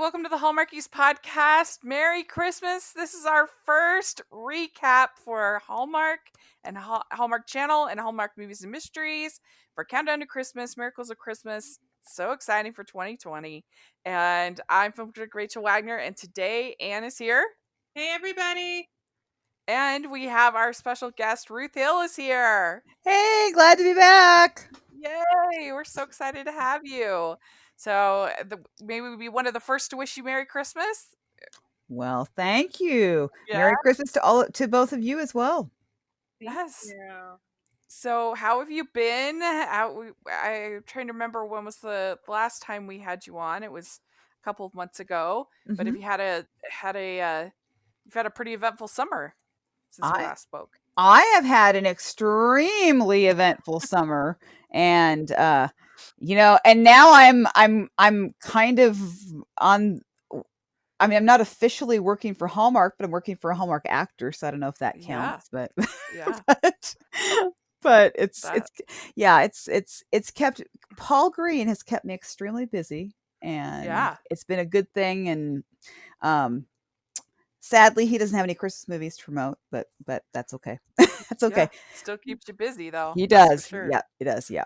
welcome to the Hallmarkies podcast. Merry Christmas. This is our first recap for Hallmark and Hallmark Channel and Hallmark Movies and Mysteries for Countdown to Christmas, Miracles of Christmas. So exciting for 2020. And I'm film critic Rachel Wagner, and today Anne is here. Hey, everybody. And we have our special guest, Ruth Hill, is here. Hey, glad to be back. Yay, we're so excited to have you. So maybe we'd be one of the first to wish you Merry Christmas. Well, thank you. Yeah. Merry Christmas to both of you as well. Yes. Yeah. So how have you been? I'm trying to remember when was the last time we had you on. It was a couple of months ago. But if you had you've had a pretty eventful summer since we last spoke. I have had an extremely eventful summer, and and now I'm kind of on. I mean, I'm not officially working for Hallmark, but I'm working for a Hallmark actor, so I don't know if that counts. But yeah, but it's kept Paul Green has kept me extremely busy, and it's been a good thing. And sadly, he doesn't have any Christmas movies to promote, but that's okay. That's okay. Yeah, still keeps you busy though. He does. Sure. Yeah, he does. Yeah.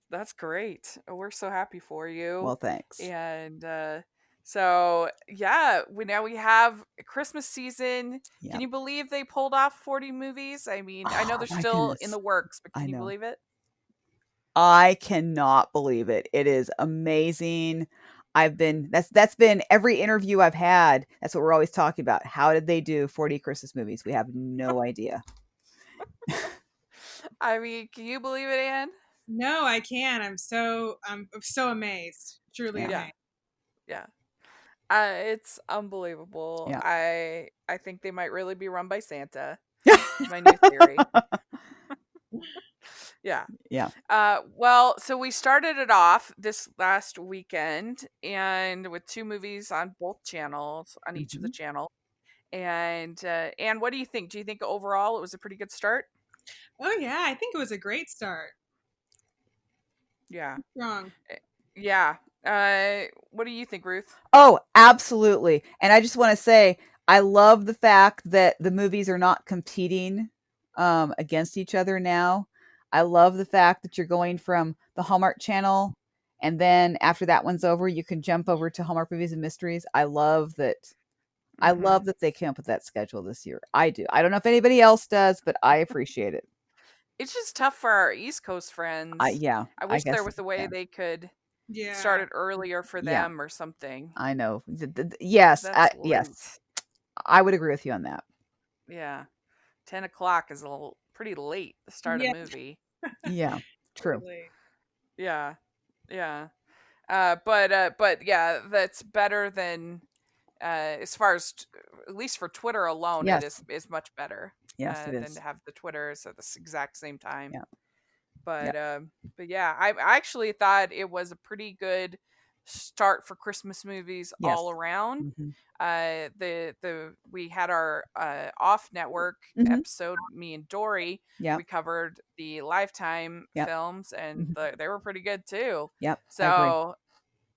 That's great. We're so happy for you. Well, thanks. And so yeah, we have Christmas season. Yeah. Can you believe they pulled off 40 movies? I mean, I know they're still in the works, but can you believe it? I cannot believe it. It is amazing. That's been every interview I've had. That's what we're always talking about. How did they do 40 Christmas movies? We have no idea. I mean, can you believe it, Anne? No, I can't. I'm so amazed. Truly amazed. Yeah. It's unbelievable. Yeah. I think they might really be run by Santa. My new theory. Yeah. Well, so we started it off this last weekend and with 2 movies on both channels, on each of the channels. And Anne, what do you think? Do you think overall it was a pretty good start? Oh yeah, I think it was a great start. Yeah. Wrong. Yeah. What do you think, Ruth? Oh, absolutely. And I just want to say, I love the fact that the movies are not competing against each other now. I love the fact that you're going from the Hallmark Channel, and then after that one's over, you can jump over to Hallmark Movies and Mysteries. I love that. I love that they came up with that schedule this year. I do. I don't know if anybody else does, but I appreciate it. It's just tough for our East Coast friends. Yeah. I wish there was a way they could start it earlier for them or something. I know. Yes. Yes. I would agree with you on that. Yeah. 10 o'clock is pretty late to start a movie. Yeah. True. Totally. Yeah. Yeah. But yeah, that's better than as far as at least for Twitter alone, it is much better. Yes, it is. Than to have the Twitters at the exact same time. Yeah. But yeah, I actually thought it was a pretty good start for Christmas movies all around. We had our off network episode, me and Dory. We covered the Lifetime films, and they were pretty good too. Yep. So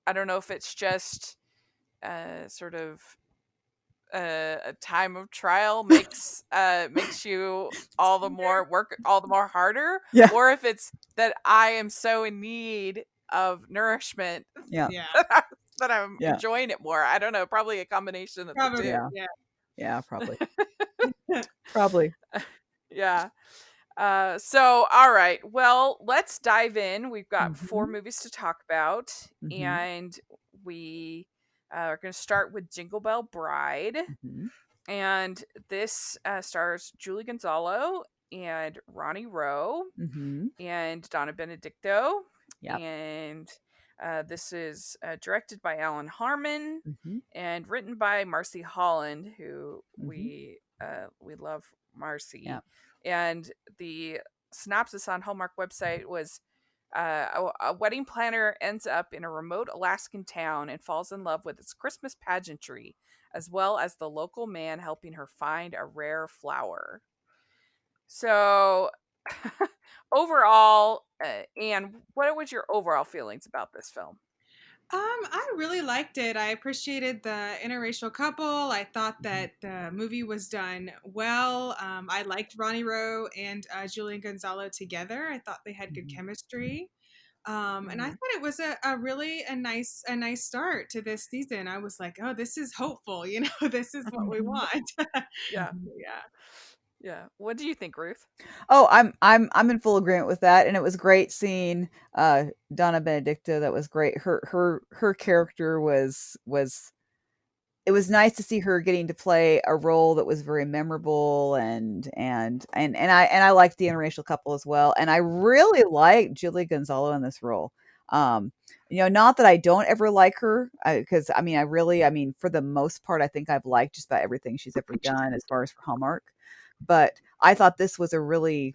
I don't know if it's just sort of a time of trial makes you all the more harder, or if it's that I am so in need of nourishment that I'm enjoying it more. I don't know, probably a combination of the two. Yeah, probably. Probably. Yeah. So all right, well, let's dive in. We've got 4 movies to talk about, and we we're going to start with Jingle Bell Bride. And this stars Julie Gonzalo and Ronnie Rowe and Donna Benedicto. And this is directed by Alan Harmon and written by Marcy Holland, who we love Marcy. And the synopsis on Hallmark website was a wedding planner ends up in a remote Alaskan town and falls in love with its Christmas pageantry, as well as the local man helping her find a rare flower. So, overall, Anne, what was your overall feelings about this film? I really liked it. I appreciated the interracial couple. I thought that the movie was done well. I liked Ronnie Rowe and Julian Gonzalo together. I thought they had good Mhm. chemistry. And I Mhm. thought it was a really a nice start to this season. I was like, oh, this is hopeful. This is what we Mhm. want. Yeah. Mhm. Yeah. Yeah. What do you think, Ruth? Oh, I'm in full agreement with that, and it was great seeing Donna Benedicta. That was great. Her character was it was nice to see her getting to play a role that was very memorable, and I liked the interracial couple as well, and I really liked Julie Gonzalo in this role. Um, not that I don't ever like her, because I mean, I mean, for the most part, I think I've liked just about everything she's ever done as far as for Hallmark. But I thought this was a really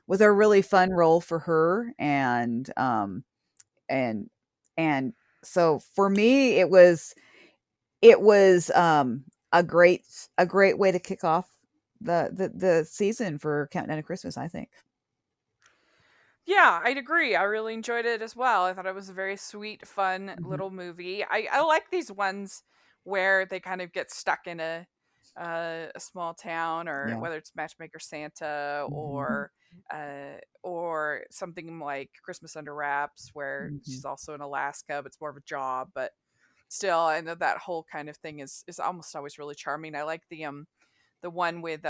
fun role for her, and and so for me, it was a great way to kick off the season for Countdown to Christmas, I think. Yeah, I'd agree. I really enjoyed it as well. I thought it was a very sweet, fun Mhm. little movie. I like these ones where they kind of get stuck in a small town, or Yeah. whether it's Matchmaker Santa, Mhm. or something like Christmas Under Wraps, where Mhm. she's also in Alaska, but it's more of a job. But still, I know that whole kind of thing is almost always really charming. I like the one with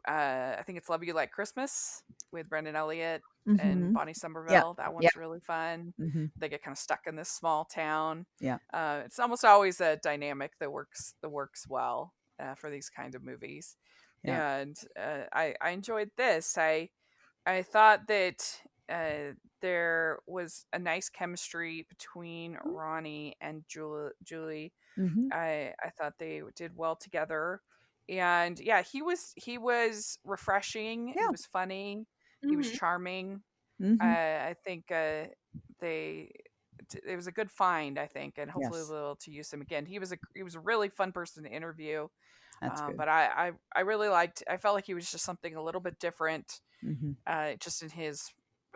I think it's Love You Like Christmas with Brendan Elliott and Mhm. Bonnie Yeah. Somerville. That Yeah. one's really fun. Mhm. They get kind of stuck in this small town. Yeah. It's almost always a dynamic that works well for these kind of movies. Yeah. And I enjoyed this. I thought that there was a nice chemistry between Ronnie and Julie. Mhm. I thought they did well together, and yeah, he was refreshing. He Yeah. was funny. He was Hmm. charming. Mhm. I think they it was a good find. I think, and hopefully Yes. we'll be able to use him again. He was a really fun person to interview. That's good. But I really liked. I felt like he was just something a little bit different, Mhm. just in his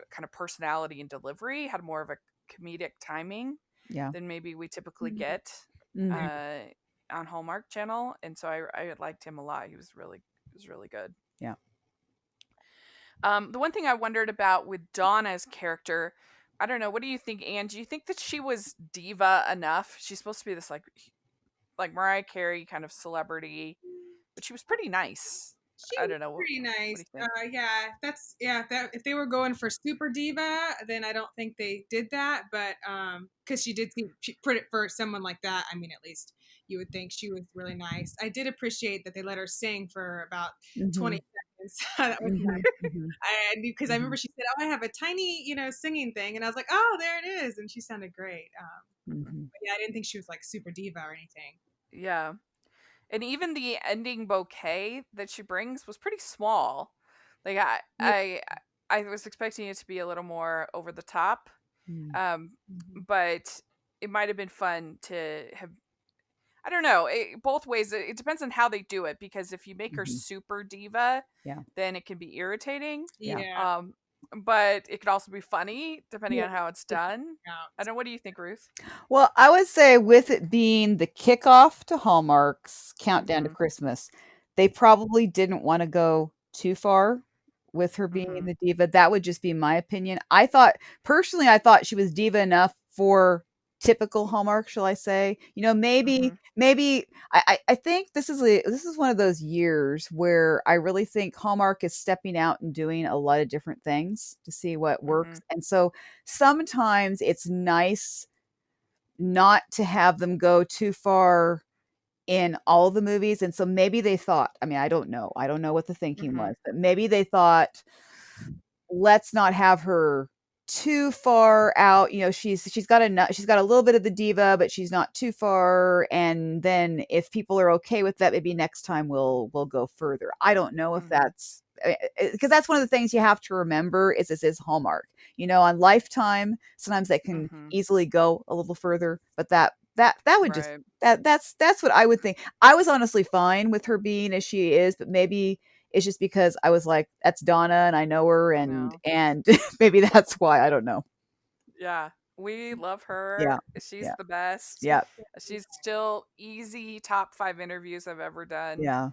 kind of personality and delivery. Had more of a comedic timing Yeah. than maybe we typically Hmm. get Mhm. uh, on Hallmark Channel, and so I liked him a lot. He was really good. Yeah. The one thing I wondered about with Donna's character, I don't know. What do you think, Anne? Do you think that she was diva enough? She's supposed to be this like Mariah Carey kind of celebrity, but she was pretty nice. She I was don't know. pretty What nice. do you think? Yeah, if they were going for super diva, then I don't think they did that. But because she did seem put it for someone like that, I mean, at least you would think she was really nice. I did appreciate that they let her sing for about Mhm. 20 seconds. That was nice. Mhm. Mhm. I knew because I remember Mhm. she said, "Oh, I have a tiny, singing thing," and I was like, "Oh, there it is," and she sounded great. Mhm. But yeah, I didn't think she was like super diva or anything. Yeah, and even the ending bouquet that she brings was pretty small. Like Yeah. I was expecting it to be a little more over the top, Mhm. um, Mhm. but it might have been fun to have. I don't know. Both ways. It depends on how they do it, because if you make her Mhm. super diva, Yeah. then it can be irritating. Yeah. Yeah. Um, but it could also be funny depending Yeah. on how it's done. I Out. don't know. What do you think, Ruth? Well, I would say with it being the kickoff to Hallmark's Countdown to Mm-hmm. Christmas, they probably didn't wanna go too far with her being Mm-hmm. the diva. That would just be my opinion. I thought she was diva enough for typical Hallmark, shall I say. Mm-hmm. Maybe I think this is one of those years where I really think Hallmark is stepping out and doing a lot of different things to see what Mm-hmm. works, and so sometimes it's nice not to have them go too far in all the movies, and so maybe they thought, I mean, I don't know what the thinking Mm-hmm. was, but maybe they thought, let's not have her too far out. She's got a little bit of the diva, but she's not too far. And then if people are okay with that, maybe next time we'll go further. I don't know if Mm-hmm. that's because that's one of the things you have to remember is this is Hallmark. On Lifetime, sometimes they can Mm-hmm. easily go a little further, but that would just Right. that's what I would think. I was honestly fine with her being as she is, but maybe it's just because I was like, "That's Donna, and I know her," and No. and maybe that's why, I don't know. Yeah. We love Yeah. her. She's Yeah. the best. Yeah. She's still easy top 5 interviews I've ever done. Yeah.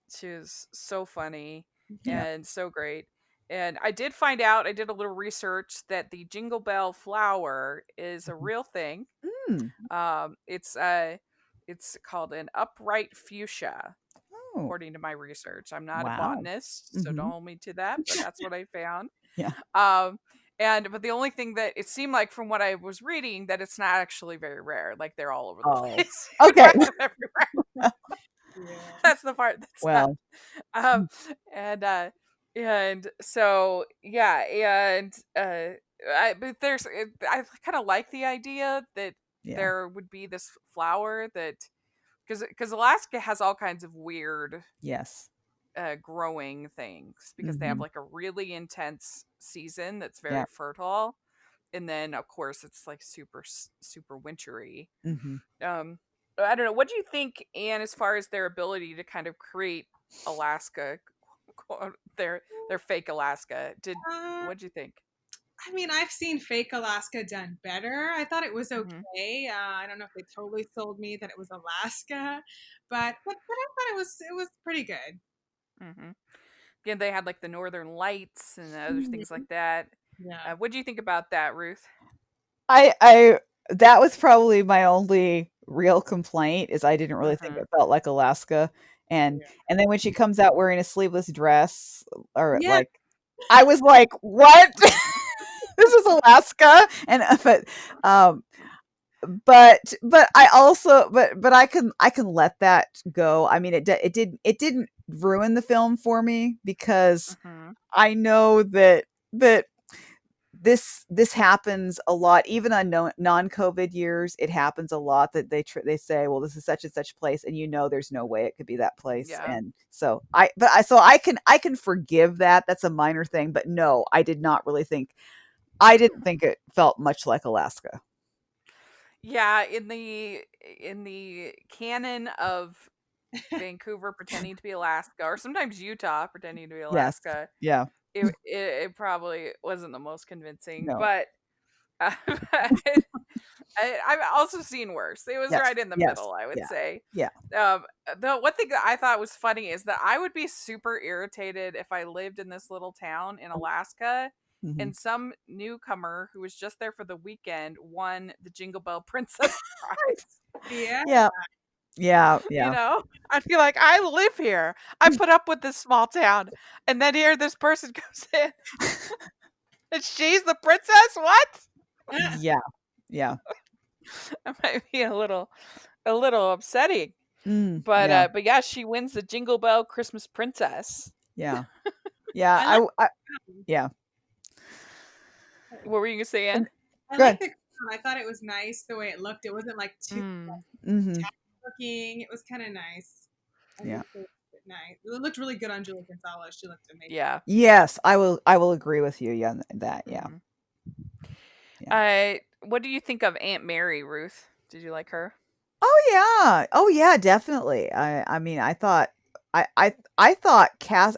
She was so funny Yeah. and so great. And I did find out, I did a little research that the Jingle Bell flower is a Mhm. real thing. Mm. It's called an upright fuchsia, Oh, according to my research. I'm not a wow. botanist, so don't Mhm. hold me to that, but that's what I found. Yeah. Um, but the only thing that it seemed like from what I was reading that it's not actually very rare. Like they're all over the Oh. place. You can Okay. find them everywhere. Yeah. That's the part that's not. Well, Um, and so yeah, but I kind of like the idea that yeah. there would be this flower that because Alaska has all kinds of weird Yes. growing things because they have Mhm. like a really intense season that's Yeah. very fertile, and then of course it's like super wintry. Mhm. um I don't know, what do you think, Anne, as far as their ability to kind of create Alaska, their fake Alaska? Uh, What do you think? I mean, I've seen fake Alaska done better. I thought it was Mm-hmm. okay. I don't know if they totally sold me that it was Alaska, but I thought it was pretty good. Mm-hmm. Again, they had like the northern lights and other things Mhm. like that. Yeah. What do you think about that, Ruth? I that was probably my only real complaint is I didn't really think Mm-hmm. it felt like Alaska. And Yeah. and then when she comes out wearing a sleeveless dress or Yeah. like I was like, "What? This is Alaska?" And um but I also but I can let that go. I mean it didn't ruin the film for me because Mm-hmm. I know that this happens a lot even on non-COVID years. It happens a lot that they say, well, this is such and such place, and there's no way it could be that place. Yeah. And so I can forgive that. That's a minor thing, but no, I didn't think it felt much like Alaska. Yeah, in the canon of Vancouver pretending to be Alaska, or sometimes Utah pretending to be Yes. Alaska, Yeah. it probably wasn't the most convincing. No. But I've also seen worse. It was Yes. right in the Yes. middle, I would Yeah. say. Yeah. The one thing that I thought was funny is that I would be super irritated if I lived in this little town in Alaska Mhm. and some newcomer who was just there for the weekend won the Jingle Bell Princess prize. Yeah. Yeah. Yeah. You Yeah. know, I'd be like, I live here. I put up with this small town. And then here this person goes in and she's the princess? What? Yeah. Yeah. That might be a little upsetting. Yeah. But yeah, she wins the Jingle Bell Christmas Princess. Yeah. Yeah. I like Yeah. What were you gonna say, Anne? And I like good. the crown. I thought it was nice the way it looked. It wasn't like too Mm, Mhm. looking. It was kind of nice. I Yeah. think it looked nice. It looked really good on Julie Gonzalez. She looked amazing. yeah. Yes, I will agree with you, yeah, on that, yeah. hmm Yeah. What do you think of Aunt Mary, Ruth? Did you like her? Oh, yeah. Oh, yeah, definitely. I mean, I thought cast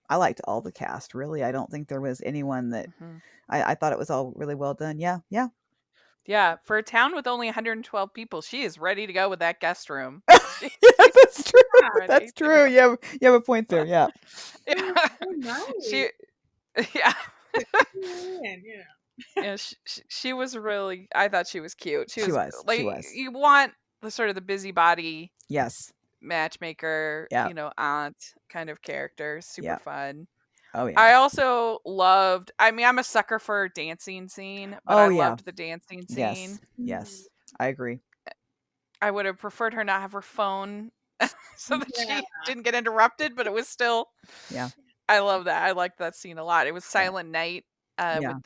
I liked all the cast, really. I don't think there was anyone that hmm I thought it was all really well done. Yeah, yeah. Yeah, for a town with only 112 people, she is ready to go with that guest room. Yeah, She's that's true. ready That's to go. true. You have a point there, yeah. It was Yeah. so nice. She, yeah. And, Yeah, she was really. I thought she was cute. She She was was, like she was. you want the sort of the busybody Yes. matchmaker, Yeah, aunt kind of character. Super yeah. fun. Oh, yeah. I also loved. I mean, I'm a sucker for a dancing scene, but Oh, I yeah. loved the dancing Yes, scene. yes. I agree. I would have preferred her not have her phone so that yeah. she didn't get interrupted, but it was still. Yeah, I love that. I liked that scene a lot. It was yeah, Silent Night, yeah.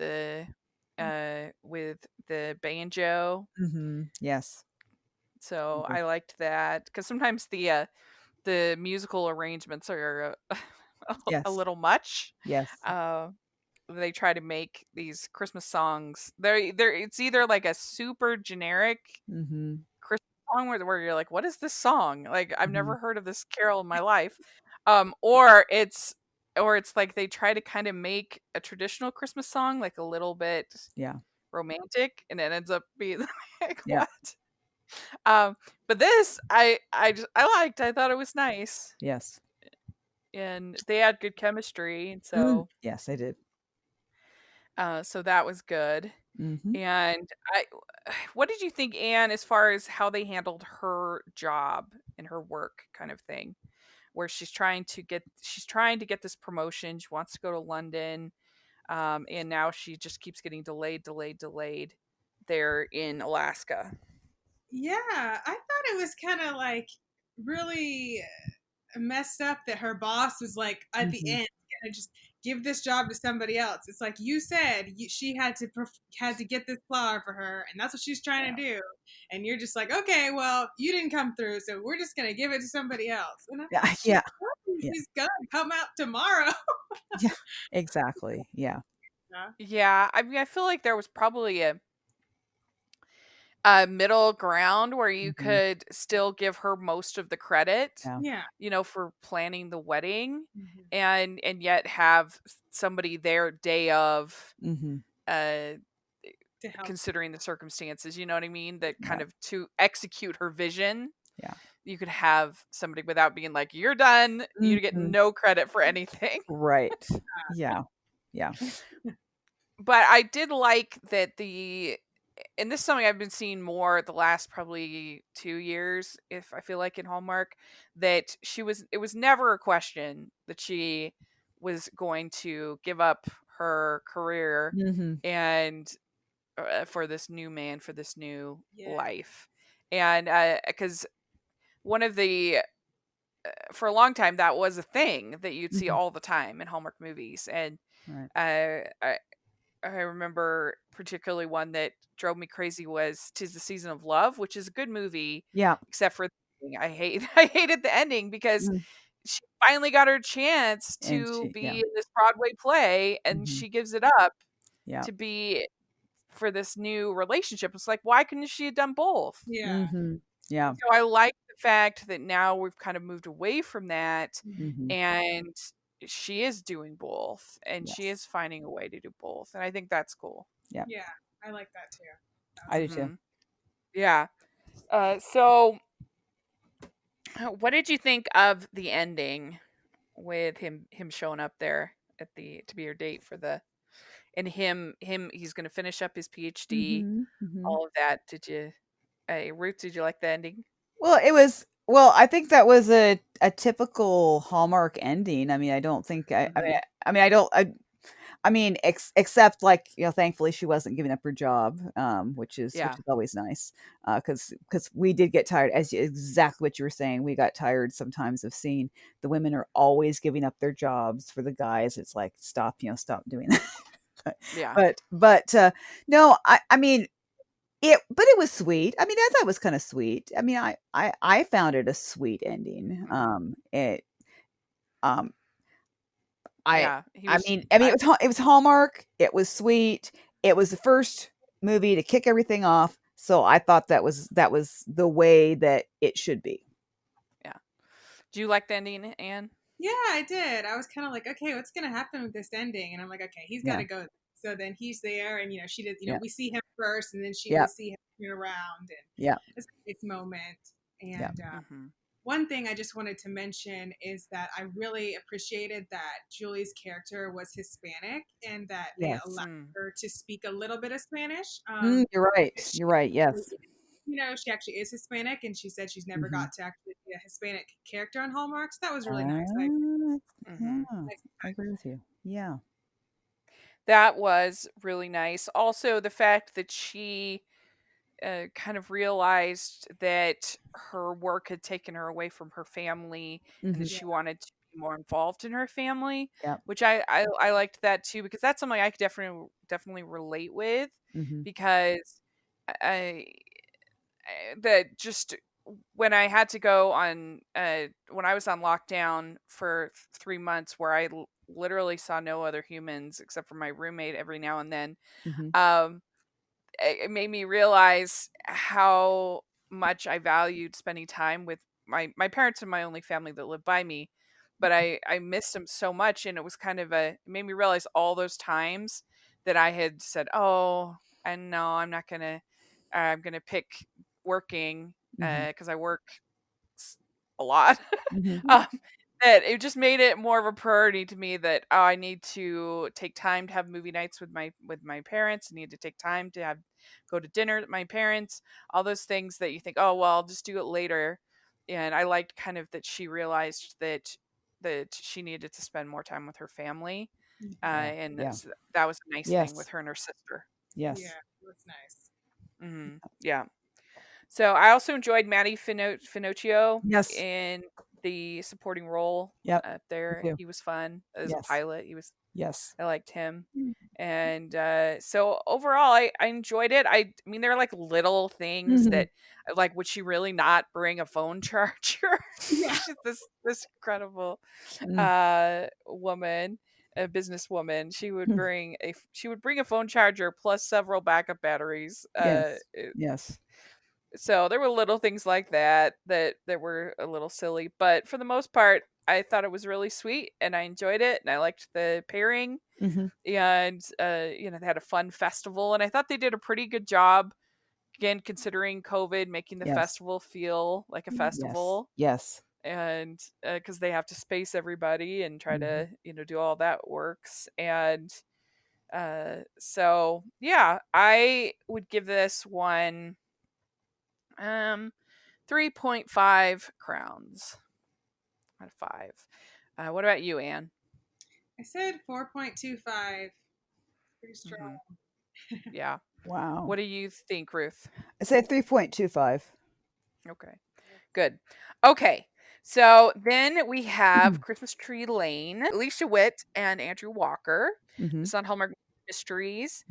with the banjo. Mhm. Yes. So Agree. I liked that because sometimes the musical arrangements are a Yes. little much. Yes. Uh, they try to make these Christmas songs. They're it's either like a super generic Mhm. Christmas song where you're like, what is this song? Like I've Mhm. never heard of this carol in my life. Or it's like they try to kind of make a traditional Christmas song like a little bit Yeah. romantic, and it ends up being like, Yeah. what? Um, but this I liked. I thought it was nice, Yes. and they had good chemistry, and Yes, I did. so that was good. Mhm. And what did you think, Anne, as far as how they handled her job and her work kind of thing, where she's trying to get this promotion, she wants to go to London, and now she just keeps getting delayed there in Alaska. Yeah, I thought it was kind of like really messed up that her boss was like at the Mhm. end gonna just give this job to somebody else. It's like you said, she had to get this flower for her, and that's what she's trying Yeah. to do. And you're just like, okay, well, you didn't come through, so we're just gonna give it to somebody else. And I'm Yeah. like, Yeah. Yeah. she's gonna come out tomorrow. Yeah. Exactly. Yeah. Yeah. Yeah, I mean, I feel like there was probably a middle ground where you Mhm. could still give her most of the credit, Yeah. Yeah. for planning the wedding, Mhm. and yet have somebody there day of, Mhm. uh To help. considering the circumstances, you know what I mean, that Yeah. kind of to execute her vision. Yeah. You could have somebody without being like, you're done, you get Mhm. no credit for anything. Right. Yeah. Yeah. But I did like that and this is something I've been seeing more the last probably 2 years, if I feel like in Hallmark, that it was never a question that she was going to give up her career Mhm. and for this new man, for this new Yeah. life. And because one of the for a long time that was a thing that you'd see Mhm. all the time in Hallmark movies. And Right. I I remember particularly one that drove me crazy was "'Tis the Season of Love," which is a good movie, Yeah. except for the ending. I hated the ending because Mm. she finally got her chance And to she yeah. be in this Broadway play, and Mhm. she gives it up Yeah. to be for this new relationship. It's like, why couldn't she have done both? Yeah. Mhm. Yeah. So I like the fact that now we've kind of moved away from that, Mhm. Mhm. and she is doing both, and she Yes. is finding a way to do both, and I think that's cool. Yeah. Yeah. I like that too. That was I do too. Hmm. Yeah. So what did you think of the ending with him showing up there at the to be your date for the and him he's going to finish up his PhD, Mhm. Mhm. all of that? Did you Ruth, did you like the ending? I think that was a typical Hallmark ending. I mean, I don't think Hmm. I mean, I don't I mean, except like, thankfully she wasn't giving up her job, which Yeah. is always nice. Because we did get tired, exactly what you were saying. We got tired sometimes of seeing the women are always giving up their jobs for the guys. It's like, stop doing that. but Yeah. no, I mean, it was sweet. I mean, I thought it was kind of sweet. I mean, I found it a sweet ending. Hmm. Um, I Yeah, he I was mean I mean, I it was Hallmark, it was sweet, it was the first movie to kick everything off, so I thought that was the way that it should be. yeah. Do you like the ending, Anne? Yeah, I did. I was kind of like, okay, what's gonna happen with this ending? And I'm like, okay, he's got Yeah, to go. So then he's there, and she did. yeah, We see him first, and then we yeah, see him turn around, and yeah, it's a nice moment. yeah. And Hmm. one thing I just wanted to mention is that I really appreciated that Julie's character was Hispanic, and that they Yes. allowed Mm. her to speak a little bit of Spanish. You're right, She you're right, yes. she actually is Hispanic, and she said she's never Mhm. got to actually be a Hispanic character on Hallmark. So that was really nice. Ah, yeah, Hmm. Nice. I agree with you. Yeah. That was really nice. Also, the fact that she kind of realized that her work had taken her away from her family, and that Mhm. Yeah. she wanted to be more involved in her family, Yeah. which I liked that too, because that's something I could definitely relate with, Mhm. because I that just when I had to go on when I was on lockdown for 3 months, where I literally saw no other humans except for my roommate every now and then. Mhm. um it made me realize how much I valued spending time with my parents and my only family that lived by me. But I missed them so much, and it was kind of it made me realize all those times that I had said, "Oh, and no, I'm not gonna. I'm gonna pick working because I work a lot. Mhm. um, that it just made it more of a priority to me that I need to take time to have movie nights with my parents. I need to take time to have go to dinner with my parents. All those things that you think, oh well, I'll just do it later. And I liked kind of that she realized that she needed to spend more time with her family, Yeah. and Yeah. that was a nice thing with Yes. her and her sister. Yes. Yeah, it was nice. Yeah. So I also enjoyed Matty Finocchio Yes. in the supporting role Yep. Me there. too. He was fun as a Yes. pilot. Yes. I liked him. Mm. And so overall, I enjoyed it. I mean, there are like little things Mhm. that, like, would she really not bring a phone charger? Yeah. She's this incredible Mm. woman, a businesswoman. Hmm. She would bring a phone charger plus several backup batteries. Yes. Yes. So there were little things like that were a little silly, but for the most part, I thought it was really sweet and I enjoyed it and I liked the pairing Mhm. and they had a fun festival and I thought they did a pretty good job again considering COVID making the Yes. festival feel like a Yes. festival Yes. and cuz they have to space everybody and try Mhm. to, do all that works and so yeah, I would give this one um 3.5 crowns out of 5. What about you, Anne? I said 4.25. Pretty strong. Hmm. Yeah. Wow. What do you think, Ruth? I said 3.25. Okay. Good. Okay. So then we have Christmas Tree Lane, Alicia Witt and Andrew Walker. Mhm. It's on Hallmark Mysteries.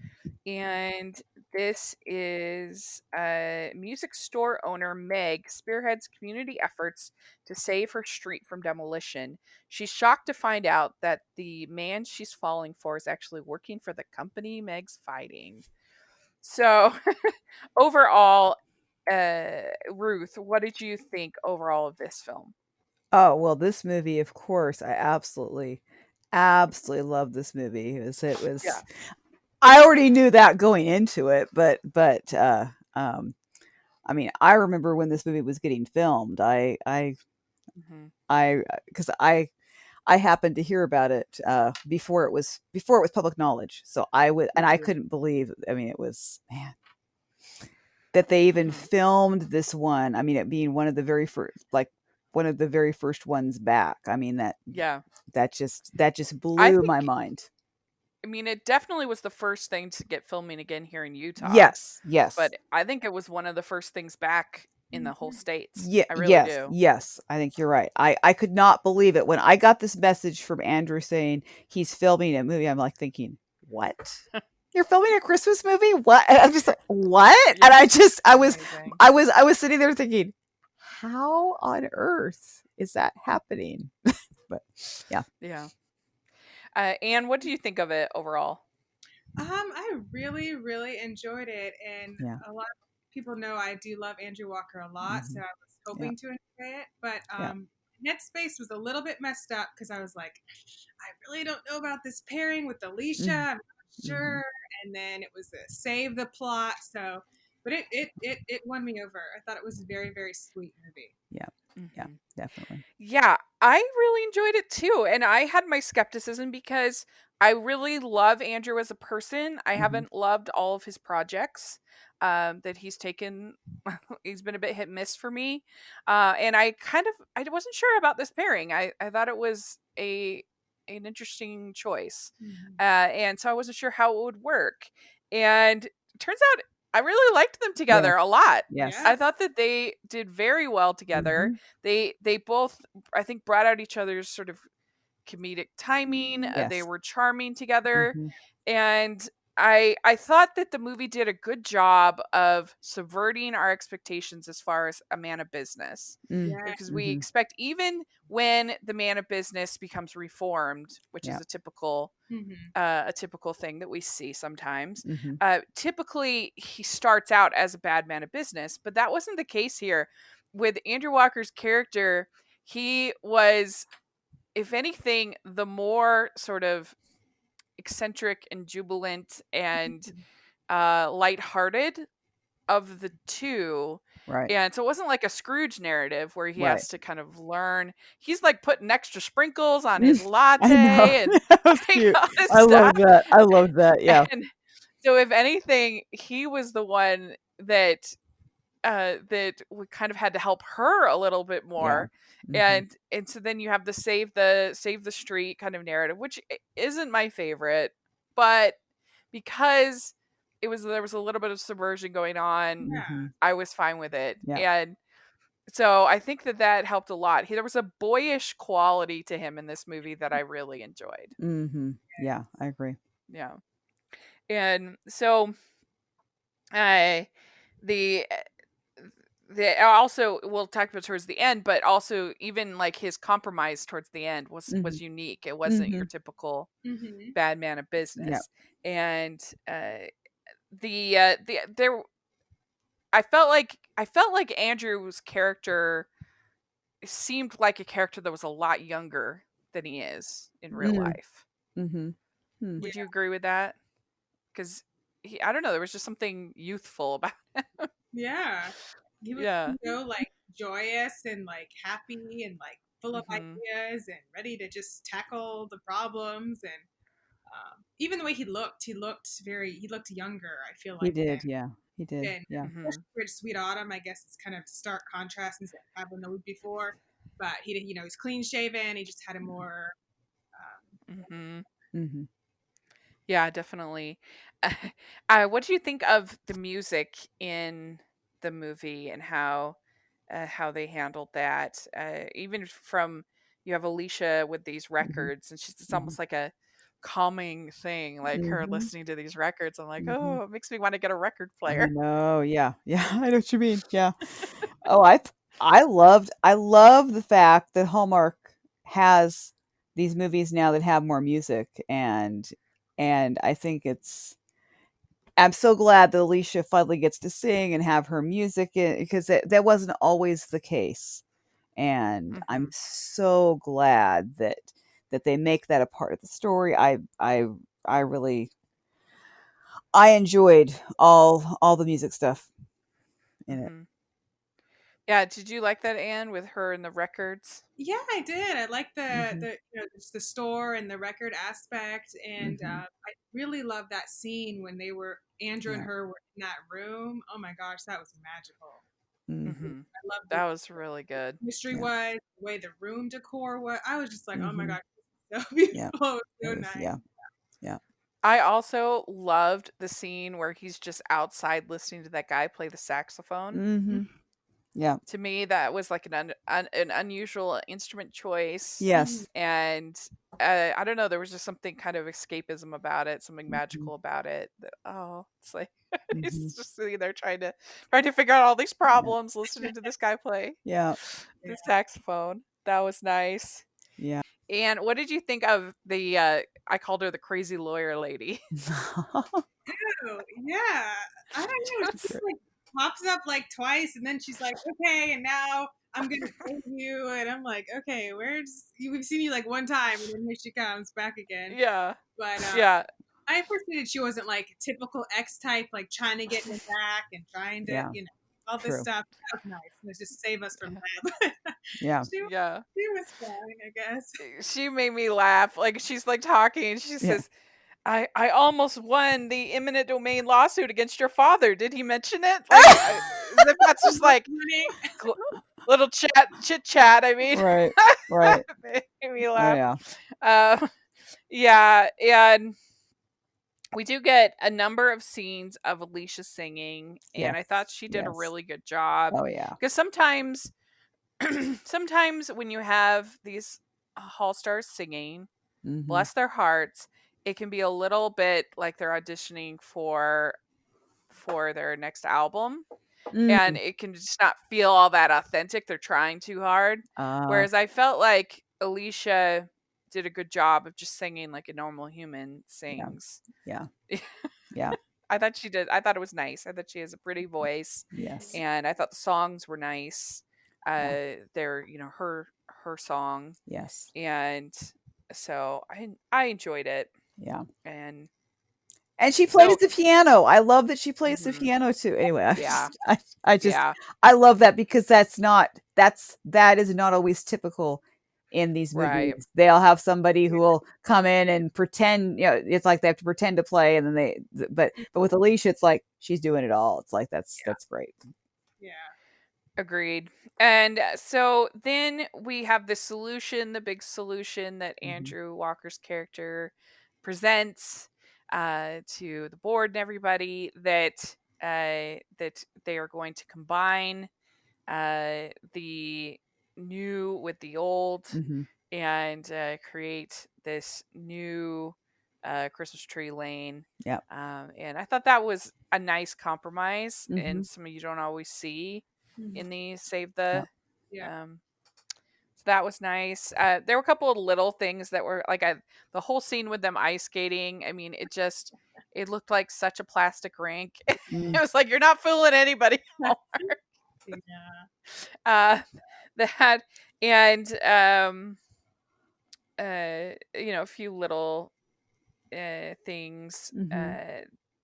And this is music store owner Meg spearheads community efforts to save her street from demolition. She's shocked to find out that the man she's falling for is actually working for the company Meg's fighting. So, overall, Ruth, what did you think overall of this film? Oh, well, this movie, of course, I absolutely love this movie. Yeah. I already knew that going into it, but I mean, I remember when this movie was getting filmed. Hmm. I, because I happened to hear about it before it was public knowledge. So I couldn't believe. I mean, it was, man, that they even Hmm. filmed this one. I mean, it being one of the very first ones back. I mean Yeah. that just I blew my think, mind. I mean, it definitely was the first thing to get filming again here in Utah, Yes, yes. but I think it was one of the first things back in the whole states. Yeah, I really yes, do. yes. I think you're right. I could not believe it when I got this message from Andrew saying he's filming a movie. I'm like thinking, what? You're filming a Christmas movie? What? And I'm just like, what? And Yeah. Amazing. I was sitting there thinking, how on earth is that happening? But yeah, Yeah. Anne, what do you think of it overall? I really, really enjoyed it, and yeah, a lot of people know I do love Andrew Walker a lot, so hmm, I was yeah, hoping to enjoy it. But yeah, Headspace was a little bit messed up because I was like, I really don't know about this pairing with Alicia. mm, I'm not hmm, sure. And then it was a save the plot. So, but it won me over. I thought it was a very, very sweet movie. yeah, yeah, Hmm. definitely. Yeah, I really enjoyed it too. And I had my skepticism because I really love Andrew as a person. I Hmm. haven't loved all of his projects that he's taken. He's been a bit hit and miss for me. And I wasn't sure about this pairing. I thought it was an interesting choice. Mm-hmm. And so I wasn't sure how it would work. And it turns out I really liked them Yeah, together a lot. yes. I Yeah. thought that they did very well together. Hmm. They both, I think, brought out each other's sort of comedic timing. They Yes. were charming together, Hmm. and I thought that the movie did a good job of subverting our expectations as far as a man of business, Mm, Yeah. because we hmm. expect even when the man of business becomes reformed, which Yeah. is Mm-hmm. a typical thing that we see sometimes. Hmm. Typically, he starts out as a bad man of business, but that wasn't the case here. With Andrew Walker's character, he was, if anything, the more sort of eccentric and jubilant and lighthearted of the two. Right. And so it wasn't like a Scrooge narrative where he Right. has to kind of learn. He's like putting extra sprinkles on his I know. latte and That was like cute. all this I stuff. love that. I love that. Yeah. And so if anything, he was the one that that we kind of had to help her a little bit Yeah. more. Mhm. And so then you have the save the street kind of narrative, which isn't my favorite, but because there was a little bit of subversion going on, Yeah. Mhm. I was fine with it. Yeah. And so I think that helped a lot. There was a boyish quality to him in this movie that I really enjoyed. Mhm. Yeah, I agree. Yeah. And so I the also we'll talk about towards the end, but also even like his compromise towards the end was Mhm. unique. It wasn't your Mhm. typical Mm-hmm. bad man of Yeah. business. And the there I felt like Andrew's character seemed like a character that was a lot younger than he is in real Mm. life. Mhm. Hmm. Yeah. Would you agree with that? Because I don't know, there was just something youthful about him. Yeah. He was Yeah. like joyous and like happy and like full of Mhm. ideas and ready to just tackle the problems and even the way he looked younger. I feel He like did. Yeah. He did. than Yeah. Mhm. especially for Sweet Autumn. I guess it's kind of stark contrast instead of having the week before. But he's clean shaven. He just had a more Mhm. Mhm. Yeah, definitely. What do you think of the music in the movie and how they handled that? Even from you have Alicia with these Mhm. records, and it's Mhm. almost like a calming thing, like her Mhm. listening to these records. I'm like, Mhm. oh, it makes me want to get a record I player. know. Yeah. Yeah. I know what you mean. Yeah. Oh, I love the fact that Hallmark has these movies now that have more music, and I think I'm so glad that Alicia finally gets to sing and have her music in, because that wasn't always the case. And I'm Hmm. so glad that they make that a part of the story. I really I enjoyed all the music stuff in it. Hmm. Yeah, did you like that, Anne, with her and the records? yeah, I did. I like Mhm. just the store and the record aspect, and Mhm. I really love that scene when Andrew and Yeah. her were in that room. Oh my gosh, that was magical. Mhm. Hmm. I love the That was really good. history Yeah. was, the way the room decor was. I was just like, oh my Mhm. gosh, this is so Yeah. beautiful. It was It so was, nice. yeah. Yeah. I also loved the scene where he's just outside listening to that guy play the saxophone. Mhm. Yeah. To me, that was like an unusual instrument choice, Mhm. Yes. and I don't know, there was just something kind of escapism about it, something Mhm. magical about it. That it's like Mhm. he's just sitting there trying to figure out all these Yeah. problems, listening to this guy play Yeah. the Yeah. saxophone. That was nice. Yeah. And what did you think of the? I called her the crazy lawyer lady. Oh, yeah. I don't know. She just like pops up like twice, and then she's like, "Okay, and now I'm gonna save you." And I'm like, "Okay, we've seen you like one time, and then here she comes back again." Yeah, But yeah, I appreciated she wasn't like typical X type, like trying to get him back and trying to, Yeah. all this True. stuff. That was nice. It was just save us from that. Yeah. she yeah. she was fine, I guess. She made me laugh. Like she's like talking, and she Yeah. says, I almost won the eminent domain lawsuit against your father. Did he mention it? Like, that's just like cl- little chit chat. I mean, Right. Right. made me Oh, laugh. yeah. Uh, yeah, and we do get a number of scenes of Alicia singing, and Yes. I thought she did a Yes. really good job. Oh, yeah. Because sometimes when you have these hall stars singing, Mhm. bless their hearts, it can be a little bit like they're auditioning for their next album, and Mm. it can just not feel all that authentic. They're trying too hard. Ah, Whereas I felt like Alicia did a good job of just singing like a normal human yeah. sings. Yeah. Yeah. I thought she did. I thought it was nice. I thought she has a pretty voice, Yes. and I thought the songs were nice. Yeah. They're her song, Yes. and so I enjoyed it. Yeah. And And she plays So, the piano. I love that she plays the mhm, piano too. Anyway, yeah, I just, yeah, I love that because that is not always typical in these right. movies. They'll have somebody who will come in and pretend, it's like they have to pretend to play, and then but with Alicia, it's like she's doing it all. It's like that's great. Yeah. Agreed. And so then we have the solution, the big solution that Hmm. Andrew Walker's character presents to the board and everybody, that they are going to combine the new with the old, Hmm. and create this new Christmas tree lane. Yeah. And I thought that was a nice compromise, Hmm. and some you don't always see Mhm. in these save Yeah. the. Yeah. Um, so that was nice. There were a couple of little things that were like the whole scene with them ice skating. I mean, it looked like such a plastic rink. It Mm. was like you're not fooling anybody. Yeah. uh, that and a few little things. Hmm.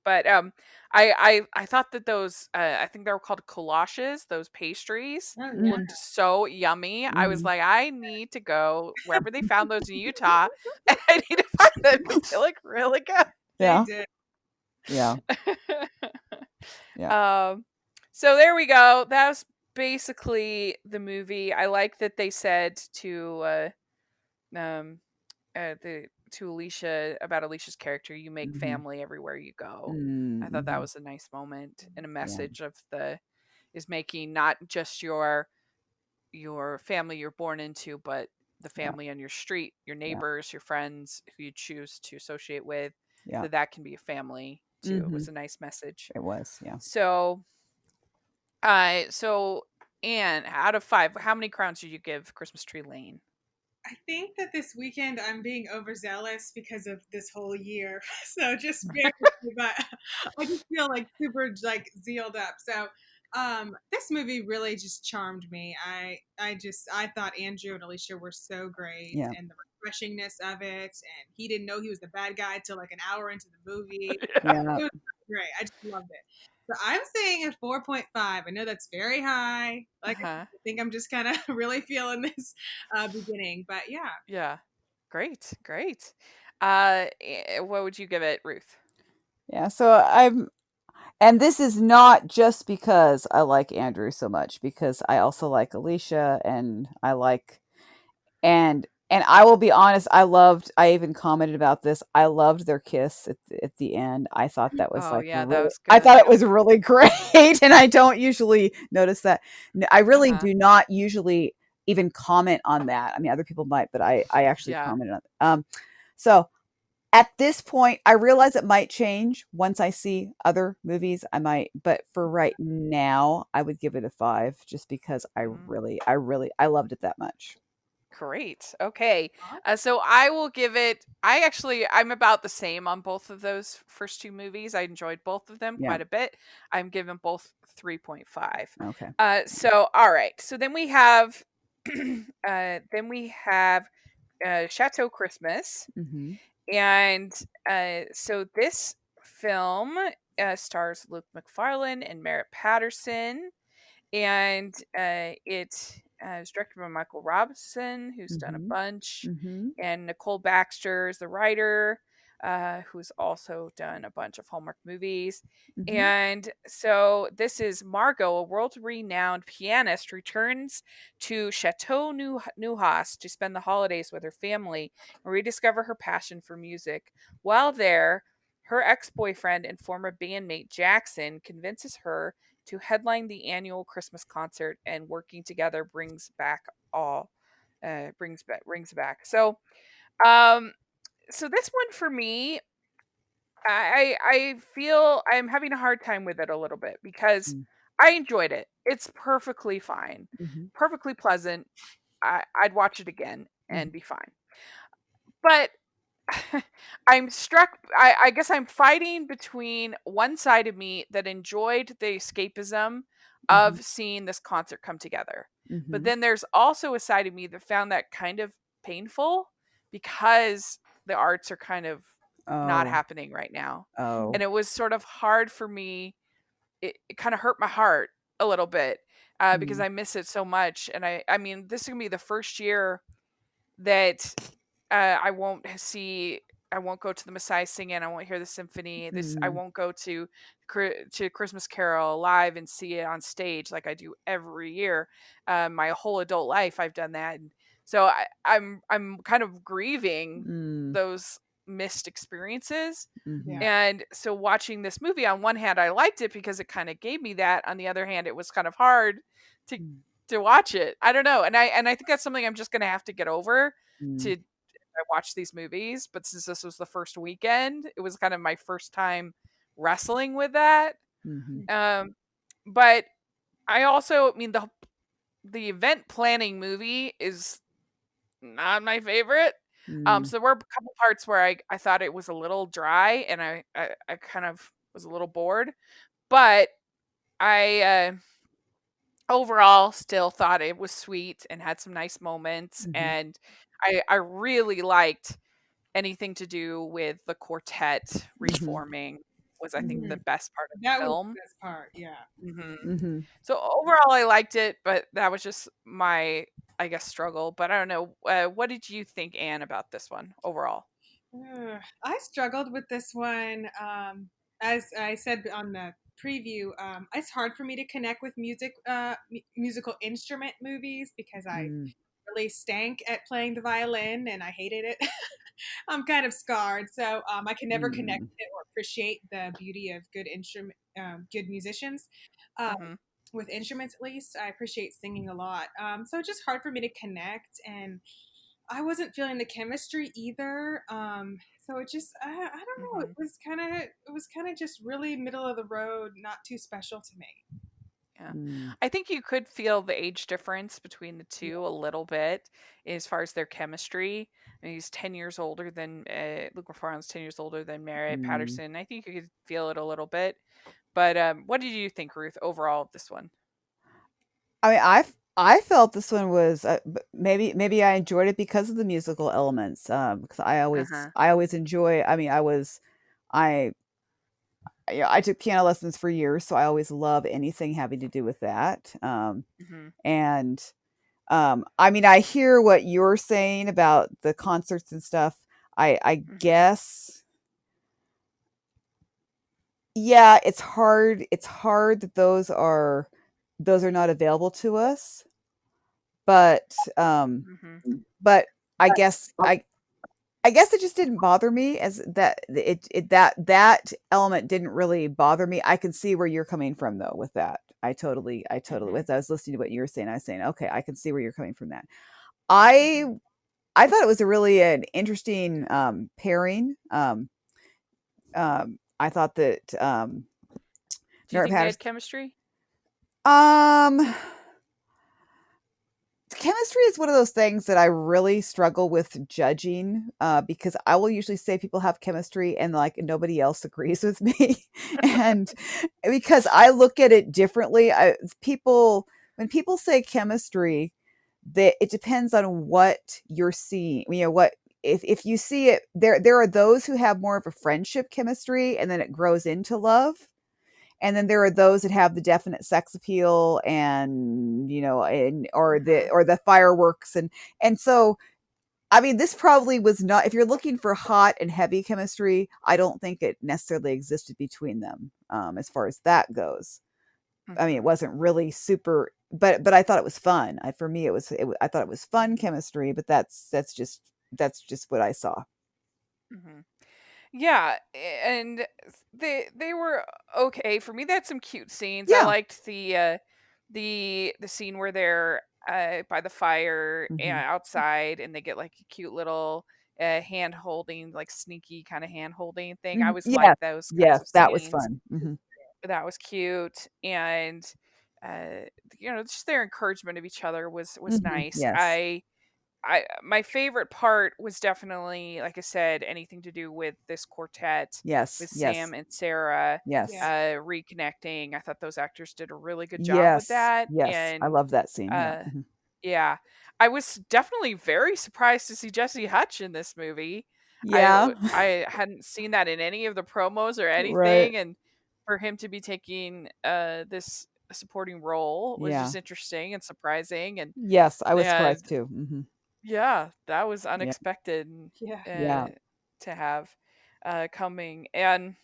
But I thought that those I think they were called collages. Those pastries Oh yeah. Mm. looked so yummy. I was Hmm. like, I need to go wherever they found those in Utah, and I need to find them because they look really They Yeah. did. Yeah. good. Yeah. um, so there we go. That was basically the movie. I like that they said um the to Alicia about Alicia's character, you make Hmm. family everywhere you go. I thought that Hmm. was a nice moment and a Yeah. message of the is making not just your family you're born into, but the Yeah. family on your street, your Yeah. neighbors, your friends who you choose to associate with, Yeah. that can be a family too. It Hmm. was a nice message. It was. Yeah. So, so Anne, out of 5, how many crowns did you give Christmas Tree Lane? I think that this weekend I'm being overzealous because of this whole year. So just bear with me, but I just feel like super like zealed up. So this movie really just charmed me. I thought Andrew and Alicia were so great, Yeah. and the refreshingness of it, and he didn't know he was the bad guy till like an hour into the movie. Yeah. It was great. I just loved it. So I'm saying a 4.5. I know that's very high. Like Uh-huh. I think I'm just kind of really feeling this beginning, but yeah. Yeah. Great, great. What would you give it, Ruth? Yeah. So and this is not just because I like Andrew so much, because I also like Alicia, and and I will be honest, I even commented about this. I loved their kiss at the end. I thought that was Oh like yeah, that really, was I good. thought it was really great. And I don't usually notice that. I really Uh-huh. do not usually even comment on that. I mean, other people might, but I actually Yeah. commented on it. So at this point, I realize it might change once I see other movies. I might, but for right now, I would give it a 5, just because Mhm. I loved it that much. Great. Okay. So I will give it. I'm about the same on both of those first two movies. I enjoyed both of them Yeah. quite a bit. I'm giving both 3.5. Okay. So all right. So then we have, Chateau Christmas, Mhm. and so this film stars Luke McFarlane and Merritt Patterson, and it is directed by Michael Robson, who's done a Mhm. bunch, Mhm. and Nicole Baxter is the writer, who's also done a bunch of Hallmark movies. Mhm. And so this is Margot, a world-renowned pianist, returns to Chateau Neuhaus to spend the holidays with her family and rediscover her passion for music. While there, her ex-boyfriend and former bandmate Jackson convinces her to headline the annual Christmas concert, and working together all brings back. Um so this one for me, I feel I'm having a hard time with it a little bit because Mm. I enjoyed it. It's perfectly fine, Mhm. perfectly pleasant. I'd watch it again and Mhm. be fine. But I'm struck. I guess I'm fighting between one side of me that enjoyed the escapism Mhm. of seeing this concert come together. But Mhm. then there's also a side of me that found that kind of painful because the arts are kind of not Oh. happening right now. Oh. And it was sort of hard for me. It kind of hurt my heart a little bit because Mm. I miss it so much. And I mean, this is gonna be the first year that I won't see. I won't go to the Messiah singing. I won't hear the symphony. This I Mm. won't go to Christmas Carol live and see it on stage like I do every year. My whole adult life, I've done that, and so I'm kind of grieving Mm. those missed experiences. Mhm. Yeah. And so watching this movie, on one hand, I liked it because it kind of gave me that. On the other hand, it was kind of hard to Mm. watch it. I don't know, and I think that's something I'm just gonna have to get over. Mm. To I watch these movies, but since this was the first weekend, it was kind of my first time wrestling with that. Mhm. Um, but I also, I mean, the event planning movie is not my favorite. Mm. So there were a couple parts where I thought it was a little dry, and I kind of was a little bored. But I overall still thought it was sweet and had some nice moments, Mhm. and I really liked anything to do with the quartet Mhm. reforming was, I think, Mhm. the best part of the That was film. the best part. Yeah. Mhm. Mhm. So overall, I liked it, but that was just my, I guess, struggle. But I don't know. What did you think, Anne, about this one overall? I struggled with this one. As I said on the preview, it's hard for me to connect with musical instrument movies because I Mm. really stank at playing the violin and I hated it. I'm kind of scarred, so I can never connect Mm. with it or appreciate the beauty of good musicians. Um, Mhm. with instruments, at least, I appreciate singing a lot. So it's just hard for me to connect, and I wasn't feeling the chemistry either. So I don't know. Mhm. It was kind of just really middle of the road, not too special to me. Yeah. Mm. I think you could feel the age difference between the Yeah. two a little bit as far as their chemistry. I mean, he's 10 years older than Luke McFarlane's 10 years older than Merritt Mm. Patterson. I think you could feel it a little bit. But what did you think, Ruth, overall of this one? I mean, I felt this one was maybe I enjoyed it because of the musical elements. Because Uh huh. I always enjoy. I mean, I yeah, I took piano lessons for years, so I always love anything having to do with that. Mhm. And I mean, I hear what you're saying about the concerts and stuff. I Mhm. guess, yeah, it's hard that those are not available to us, but, Mhm. but I guess I guess it just didn't bother me as that that element didn't really bother me. I can see where you're coming from though with that. I totally Mhm. with I was listening to what you were saying, I was saying, "Okay, I can see where you're coming from that." I Mhm. I thought it was a really an interesting, pairing. I thought that, Do you Merritt think they had Patterson chemistry? um, chemistry is one of those things that I really struggle with judging, because I will usually say people have chemistry and, like, nobody else agrees with me, and because I look at it differently, I people when people say chemistry, that it depends on what you're seeing, you know, what if you see it there are those who have more of a friendship chemistry and then it grows into love, and then there are those that have the definite sex appeal and, you know, and Mhm. or the fireworks and so I mean, this probably was not if you're looking for hot and heavy chemistry, I don't think it necessarily existed between them, as far as that goes. I mean, it Mhm. wasn't really super, but I thought it was fun. For me, I thought it was fun chemistry, but that's just what I saw. Mhm. Yeah, and they were okay for me. They had some cute scenes. I Yeah. liked the scene where they're by the fire Mhm. outside, and they get like a cute little hand holding, like sneaky kind of hand holding thing. I Mhm. always Yes. like those kinds Yes, of that was scenes. fun. Mhm. That was cute, and uh, just their encouragement of each other was Mhm. nice. Yes. I my favorite part was definitely, like I said, anything to do with this quartet Yes. with Yes. Sam and Sarah Yeah. Yes. reconnecting. I thought those actors did a really good job with Yes. that, Yes. I and love that scene. Yeah. uh, Mhm. yeah, I was definitely very surprised to see Jesse Hutch in this movie. Yeah. I hadn't seen that in any of the promos or Right. anything, and for him to be taking this supporting role was Yeah. just interesting and surprising, Yes, I was and surprised too. Mhm. yeah, that was Yeah. unexpected Yeah. Yeah. to have coming. And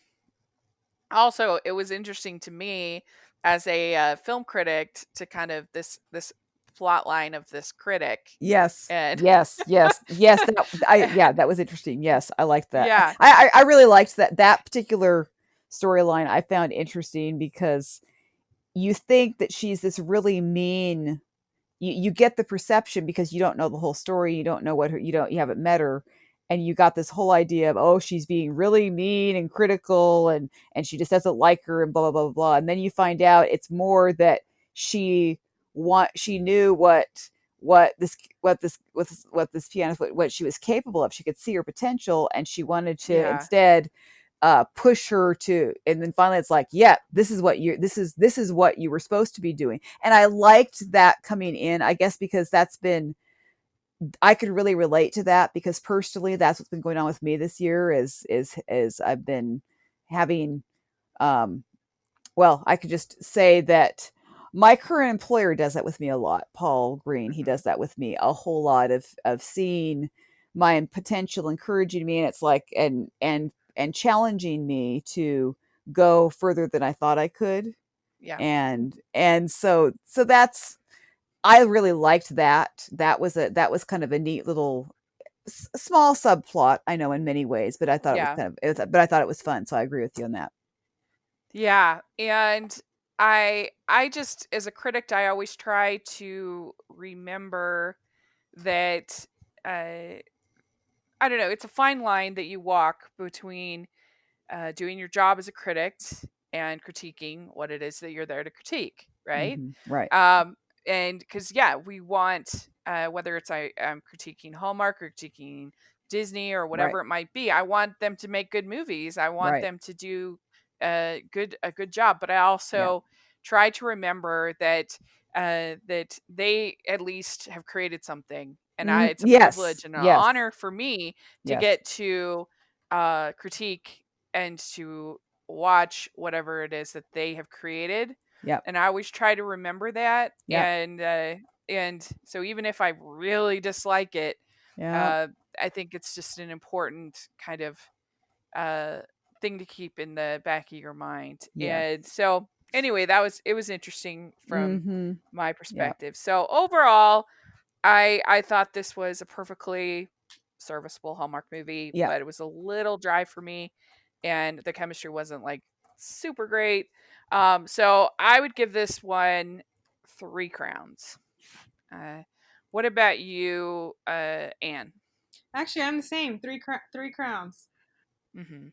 also, it was interesting to me as a film critic to kind of this plot line of this critic Yes. and Yes, yes, yes, yeah, that was interesting. Yes, I liked that. yeah, I really liked that particular storyline I found interesting because you think that she's this really mean you get the perception because you don't know the whole story, you don't know what her you haven't met her, and you got this whole idea of, oh, she's being really mean and critical and she just doesn't like her and blah blah blah blah. And then you find out it's more that she she knew what this pianist what she was capable of. She could see her potential and she wanted to yeah, instead push her to, and then finally it's like, yeah, this is what you were supposed to be doing. And I liked that coming in, I guess, because I could really relate to that because personally that's what's been going on with me this year is I've been having um well, I could just say that my current employer does that with me a lot. Paul Green, he hmm does that with me a whole lot of seeing my potential, encouraging me, and it's like and challenging me to go further than I thought I could. yeah, And so that's I really liked that. That was kind of a neat little small subplot, I know in many ways, but I thought it was yeah. but I thought it was fun. So I agree with you on that. Yeah, and I just as a critic, I always try to remember that uh I don't know, it's a fine line that you walk between doing your job as a critic and critiquing what it is that you're there to critique, right? Right. Um, and because yeah, we want whether it's I'm critiquing Hallmark or critiquing Disney or Right. whatever it might be, I want them to make good movies. I want Right. them to do a good job. But I Yeah. also try to remember that that they at least have created something, and it's a Yes. privilege and an Yes. honor for me to Yes. get to critique and to watch whatever it is that they have created. Yep. And I always try to remember that. Yep. And so even if I really dislike it, Yep. uh, I think it's just an important kind of uh, thing to keep in the back of your mind. Yes. And so anyway, it was interesting from Mhm. my Yep. perspective. So overall, I thought this was a perfectly serviceable Hallmark movie, Yep. but it was a little dry for me, and the chemistry wasn't like super great. So I would give this one 3 crowns. Uh, what about you, Anne? Actually, I'm the same. Three crowns. Mm-hmm.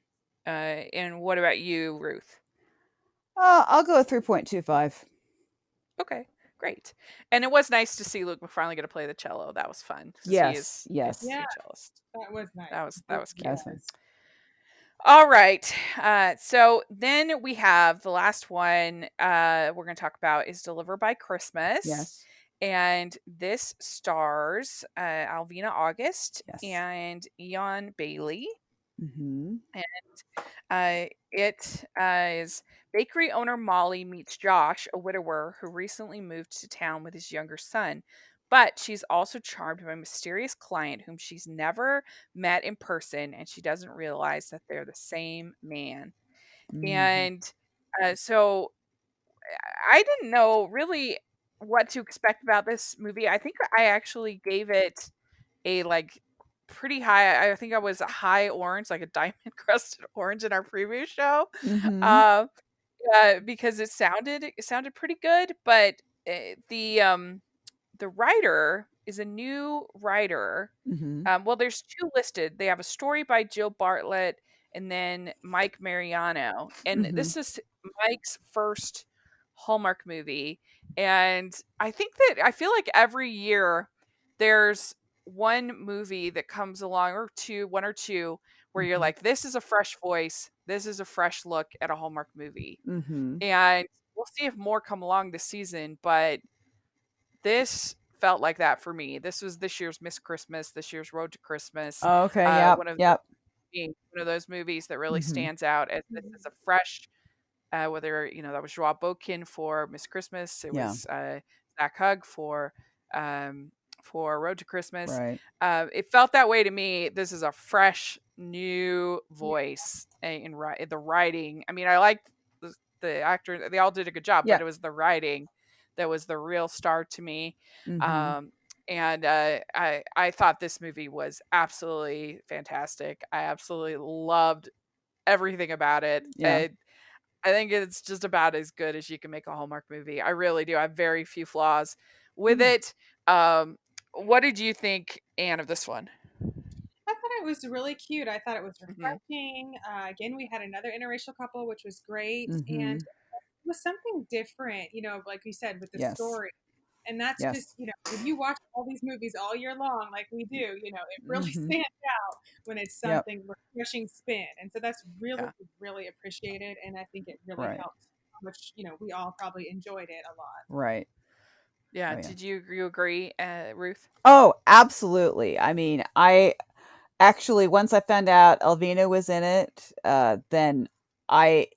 And what about you, Ruth? I'll go with 3.25. Okay, great. And it was nice to see Luke finally get to play the cello. That was fun because Yes. is Yes. Yeah, a cellist. that was nice. That was That cute. was fun. All right. So then we have the last one we're going to talk about is Deliver by Christmas. Yes. And this stars Alvina August Yes. and Eon Bailey. Mhm. And it is bakery owner Molly meets Josh, a widower who recently moved to town with his younger son. But she's also charmed by a mysterious client whom she's never met in person, and she doesn't realize that they're the same man. Mhm. And so I didn't know really what to expect about this movie. I think I actually gave it a like pretty high. I think I was a high orange, like a diamond crusted orange in our previous show, Mhm. uh, because it sounded pretty good. But the writer is a new writer. Mhm. Well, there's two listed. They have a story by Jill Bartlett and then Mike Mariano. And Mhm. this is Mike's first Hallmark movie. And I think that I feel like every year there's one movie that comes along or two, one or two, where you're Mhm. like, this is a fresh voice. This is a fresh look at a Hallmark movie. Mhm. And we'll see if more come along this season. But this felt like that for me. This was this year's Miss Christmas, this year's Road to Christmas. Oh, okay. Yep. One of Yep. me one of those movies that really Mhm. stands out as this is a fresh, whether that was Joao Bokin for Miss Christmas, it Yeah. was Zach Hug for Road to Christmas. Right. It felt that way to me. This is a fresh, new Yeah. voice in the writing. I mean, I liked the actor; they all did a good job, Yeah. but it was the writing that was the real star to me. Mhm. Um, and I thought this movie was absolutely fantastic. I absolutely loved everything about it. Yeah. I think it's just about as good as you can make a Hallmark movie. I really do. I have very few flaws with Mm. it. Um, what did you think, Anne, of this one? I thought it was really cute. I thought it was Mhm. refreshing. Again, we had another interracial couple, which was great, and Mhm. it was something different. Like you said, with the Yes. story. And that's Yes. just, when you watch all these movies all year long, like we do, it really Mhm. stands out when it's Yep. something refreshing spin. And so that's really, Yeah. really appreciated. And I think it really Right. helped how much, we all probably enjoyed it a lot. Right. Yeah. Oh yeah. Did you agree, Ruth? Oh, absolutely. I mean, I actually once I found out Elvina was in it, then I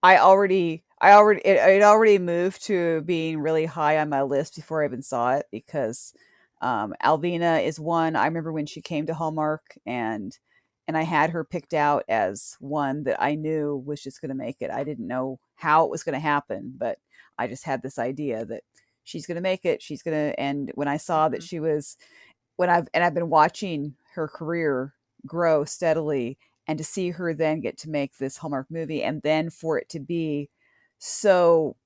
it already moved to being really high on my list before I even saw it because Alvina is one. I remember when she came to Hallmark and I had her picked out as one that I knew was just going to make it. I didn't know how it was going to happen, but I just had this idea that she's going to make it. She's going to. And when I saw that Mhm. she was I've been watching her career grow steadily, and to see her then get to make this Hallmark movie and then for it to be so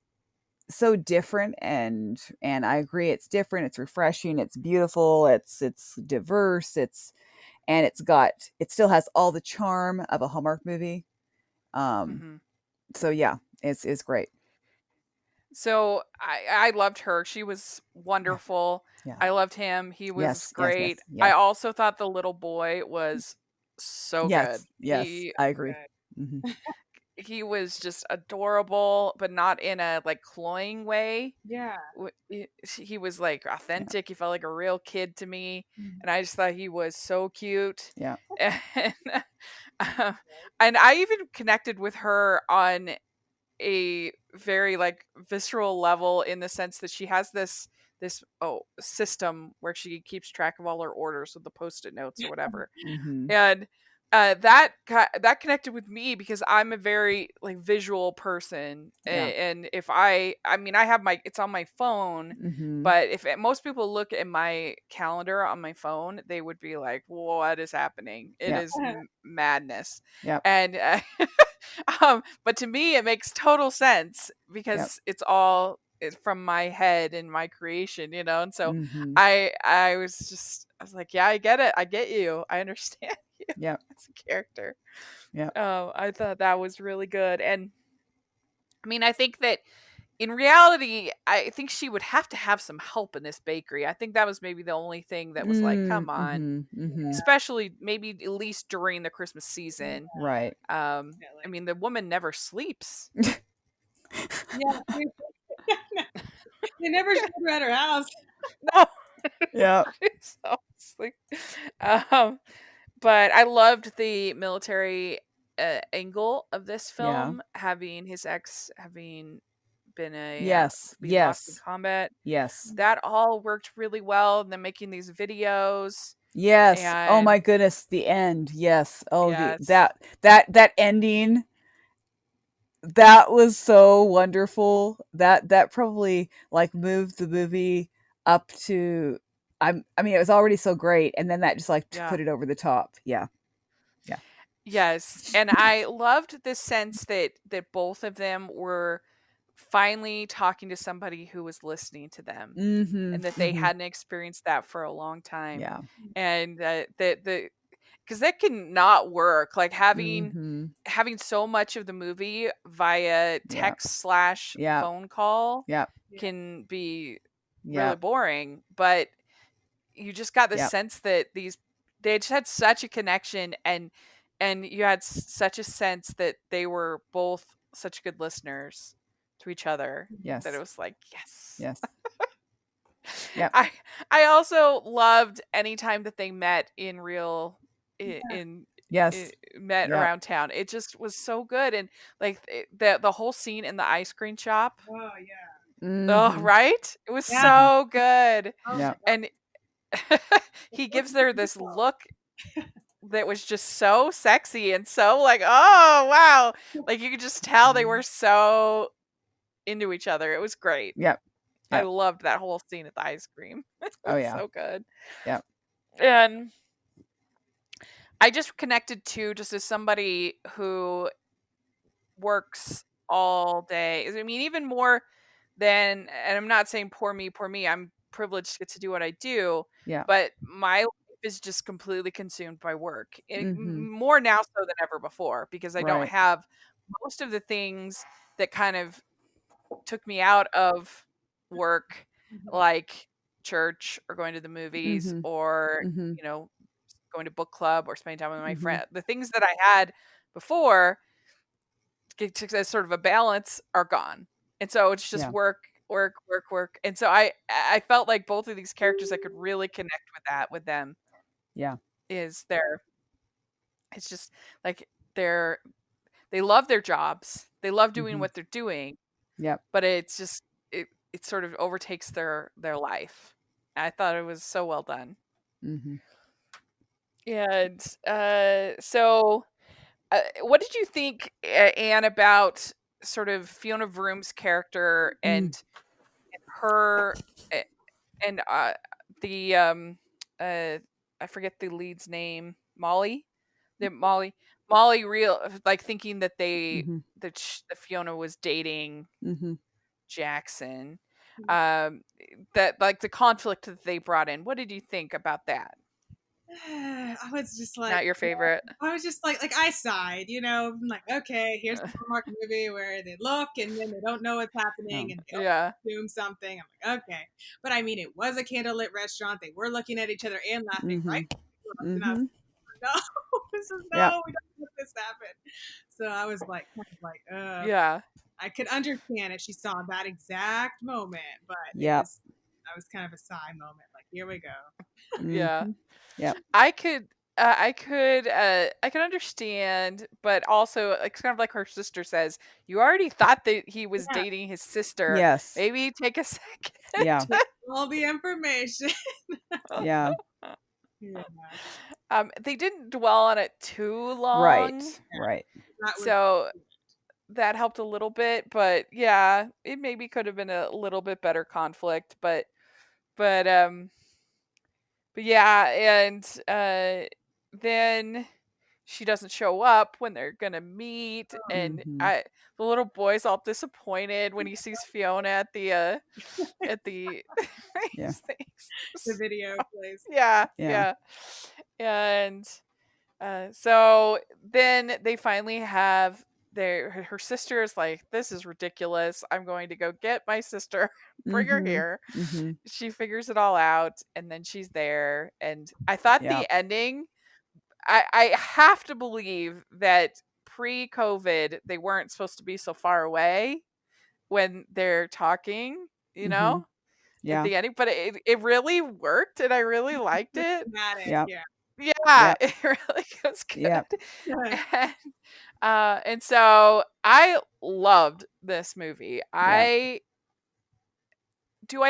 different, and I agree, it's different, it's refreshing, it's beautiful, it's diverse, it still has all the charm of a Hallmark movie. um Mhm. so yeah, it's great. So I loved her. She was Yeah. wonderful. Yeah. I loved him. He was Yes, yes, yes, great. I yes. also thought the little boy was so good. Yes, yes, I agree. Good. Hmm. He was just adorable, but not in a like cloying way. Yeah. He was like Yeah. authentic. He felt like a real kid to me, Mhm. and I just thought he was so cute. Yeah. And, uh, and I even connected with her on a very like visceral level in the sense that she has this system where she keeps track of all her orders with the post-it notes or whatever, Hmm. and that connected with me because I'm a very like visual person, Yeah. and if I mean I have my it's on my phone, Hmm. but if most people look at my calendar on my phone, they would be like, "What is happening? It Yeah. is madness," Yep. and but to me it makes total sense Yep. because it's from my head and my creation, and so Mhm. I was like, yeah, I get it. I get you. I understand you Yep. as a character. Yep. Oh, I thought that was really good. And I mean, I think that in reality, I think she would have to have some help in this bakery. I think that was maybe the only thing that was like, Mm, come on, mhm, mhm. especially maybe at least during the Christmas Yeah, season. Right. I definitely. mean, the woman never sleeps. Yeah. They never showed her at her house. No, Yep. so sleep. Um, but I loved the military angle of this Yeah. film, having his ex having been Yes. being lost in Yes. combat. Yes. That all worked really well. And then making these videos, Yes. Oh my and goodness, the end. Yes. Oh, the yes, that ending, that was so wonderful. That probably like moved the movie up to I mean, it was already so great, and then that just like yeah, put it over the top. Yeah. Yeah. yes, and I loved the sense that both of them were finally talking to somebody who was listening to them, Mhm. and that they Mhm. hadn't experienced that for a long time, Yeah. and the because that can not work like Mhm. having so much of the movie via Yeah. text slash Yeah. phone call Yeah. Yeah. can be Yeah. really boring, but you just got the Yeah. sense that they just had such a connection, and you had such a sense that they were both such good listeners to each other that it Yes. was like, yes. Yes. Yep. I also loved anytime that they met in real in Yes. met Yep. around town. It just was so good, and like the whole scene in the ice cream shop. Oh yeah. Oh, Mhm. right? It was Yeah. so good. Oh my Yep. god. And he gives her this look that was just so sexy and so like, oh wow. Like you could just tell they were so into each other. It was great. Yep. I Yep. loved that whole scene at the ice cream. It Oh was yeah. so good. Yep. And I just connected to just as somebody who works all day. I mean, even more than, and I'm not saying poor me, poor me. I'm privileged to get to do what I do, Yeah. but my life is just completely consumed by work. Mhm. More now so than ever before because I don't Right. have most of the things that kind of took me out of work, Mhm. like church or going to the movies Mhm. or, Mhm. you know, going to book club or spending time with my Mhm. friend. The things that I had before as sort of a balance are gone. And so it's just Yeah. work, work, work, work. And so I felt like both of these characters I could really connect with that with them Yeah. is their it's just like they're they love their jobs. They love doing Mhm. what they're doing, Yep. but it's just it sort of overtakes their life. I thought it was so well done. Mhm. And so what did you think, Anne, about sort of Fiona Vroom's character Mm. and her a- and the I forget the lead's name, Molly, the Molly real like thinking that Mhm. that Fiona was dating Mhm. Jackson, Yeah. um, that like the conflict that they brought in. What did you think about that? I was just like, Not your favorite? I was just like I sighed, you know. I'm like, okay, here's a Hallmark movie where they look and then they don't know what's happening Oh. and they Yeah, assume something. I'm like, okay, but I mean, it was a candlelit restaurant. They were looking at each other and laughing right Mhm. next to us, and I was Mhm. like, no, this is Yep. no, we don't let this happen. So I was like, kind of like, yeah, I could understand if she saw that exact moment, but it Yep. was, I was kind of a sigh moment. Like, here we go. yeah. Mhm. Yep. I could I could understand, but also it's kind of like her sister says, you already thought that he was Yeah, dating his sister. Yes. Maybe take a second. Yeah. get all the information. Yeah. Yeah, They didn't dwell on it too long, Right. Right. that was. so that helped a little bit, but yeah, it maybe could have been a little bit better conflict, but but yeah, and then she doesn't show up when they're gonna meet, and Mhm. the little boy's all disappointed when he sees Fiona at the Yeah. The video plays. yeah, Yeah. yeah, and so then they finally have her sister is like, this is ridiculous. I'm going to go get my sister, bring her Mhm. here. Mhm. She figures it all out, and then she's there. And I thought Yep. the ending, I have to believe that pre-COVID they weren't supposed to be so far away when they're talking, you know, Mhm. at Yeah. the ending. But it really worked, and I really liked It's it. dramatic. Yep. Yeah. Yeah, Yep. it really was Yep. good. And, and so I loved this movie. Yep. I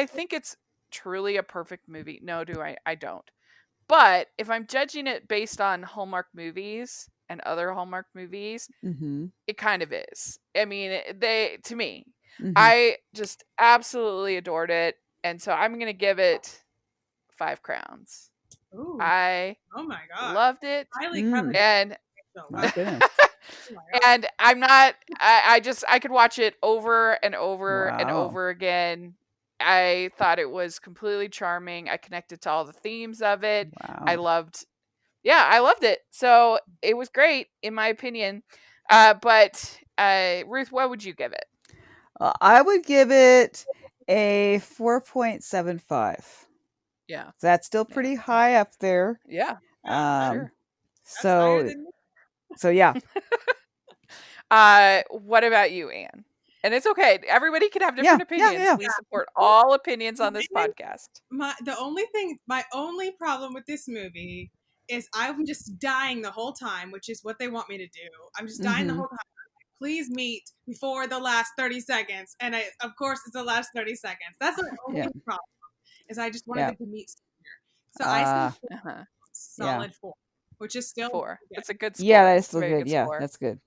think it's truly a perfect movie? No, do I? I don't. But if I'm judging it based on Hallmark movies and other Hallmark movies, Mhm. it kind of is. I mean, they to me, Mhm. I just absolutely adored it, and so I'm gonna give it 5 crowns. Ooh. I Oh my gosh. loved it, Highly Mm. coveted. and So, My wow. goodness. Oh my god. and I'm not. I just I could watch it over and over and Wow. over again. I thought it was completely charming. I connected to all the themes of it. I Wow. loved Yeah, I loved it. So it was great in my opinion. But Ruth, what would you give it? I would give it a 4.75. Yeah. That's still Yeah. pretty high up there. Yeah. Yeah, Um, Sure. that's higher so than me. so yeah. What about you, Anne? And it's okay. Everybody can have Yeah. different Yeah. opinions. Yeah. We support all opinions on this My podcast. my the only thing my only problem with this movie is I'm just dying the whole time, which is what they want me to do. I'm just dying the whole time. Please meet before the last 30 seconds. And of course, it's the last 30 seconds. That's the only problem, is I just wanted them to meet sooner. So I say solid 4, which is still 4. That's a good score. Yeah, that is It's a still very good. Yeah, score. that's good.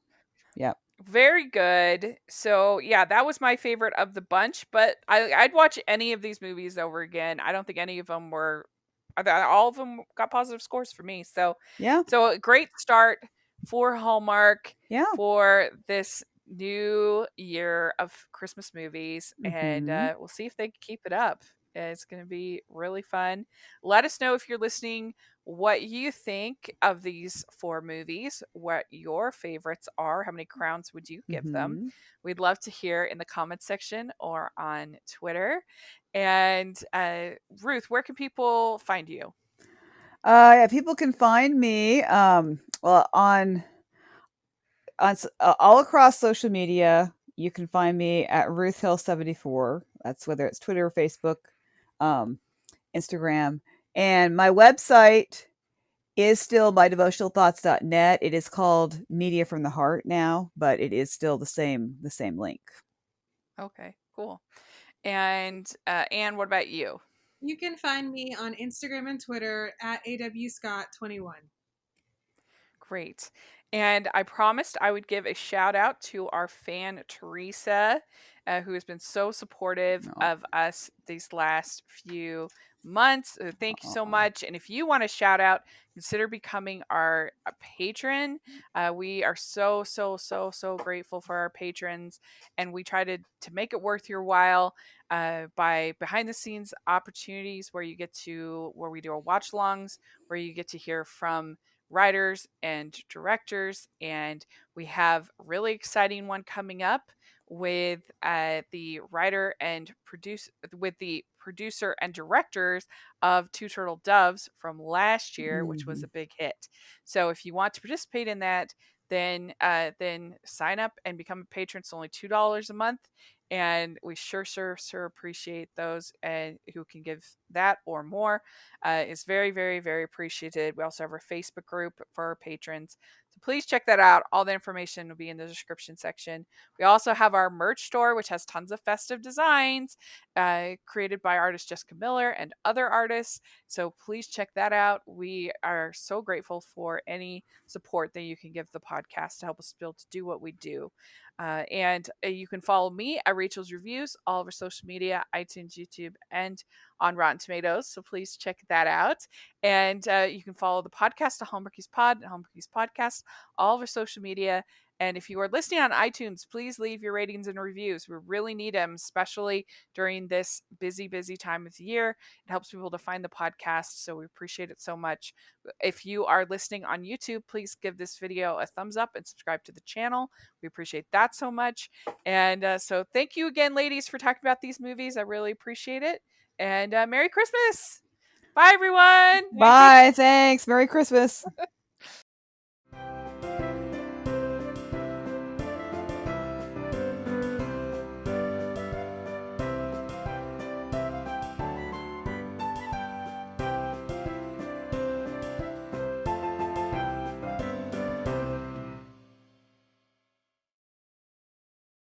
Yeah. Very good. So yeah, that was my favorite of the bunch. But I'd watch any of these movies over again. I don't think any of them were. All of them got positive scores for me. So Yeah. so a great start for Hallmark Yeah. for this new year of Christmas movies, and Mhm. we'll see if they can keep it up. It's going to be really fun. Let us know if you're listening what you think of these 4 movies, what your favorites are, how many crowns would you give them? Mhm. We'd love to hear in the comments section or on Twitter. And Ruth, where can people find you? Yeah, people can find me well on all across social media. You can find me at Ruth Hill 74. That's whether it's Twitter or Facebook, um, Instagram, and my website is still mydevotionalthoughts.net. It is called Media from the Heart now, but it is still the same link. Okay, cool. And Anne, what about you? You can find me on Instagram and Twitter at awscott21. Great. And I promised I would give a shout out to our fan, Teresa, who has been so supportive No. of us these last few months. Thank you so much. And if you want a shout out, consider becoming our patron. We are so, so, so, so grateful for our patrons. And we try to make it worth your while by behind the scenes opportunities where we do our watch alongs, where you get to hear from writers and directors, and we have a really exciting one coming up with the writer and producer and directors of Two Turtle Doves from last year, which was a big hit. So if you want to participate in that, then sign up and become a patron. It's only $2 a month, and we sure appreciate those who can give that or more. Is very, very, very appreciated. We also have our Facebook group for our patrons, so please check that out. All the information will be in the description section. We also have our merch store, which has tons of festive designs created by artist Jessica Miller and other artists, so please check that out. We are so grateful for any support that you can give the podcast to help us be able to do what we do. And you can follow me at Rachel's Reviews, all over social media, iTunes, YouTube, and on Rotten Tomatoes. So please check that out. And you can follow the podcast, the Hallmarkies Pod, and Hallmarkies Podcast, all over social media. And if you are listening on iTunes, please leave your ratings and reviews. We really need them, especially during this busy, busy time of the year. It helps people to find the podcast, so we appreciate it so much. If you are listening on YouTube, please give this video a thumbs up and subscribe to the channel. We appreciate that so much. And so thank you again, ladies, for talking about these movies. I really appreciate it. And Merry Christmas. Bye, everyone. Bye. Thanks. Merry Christmas.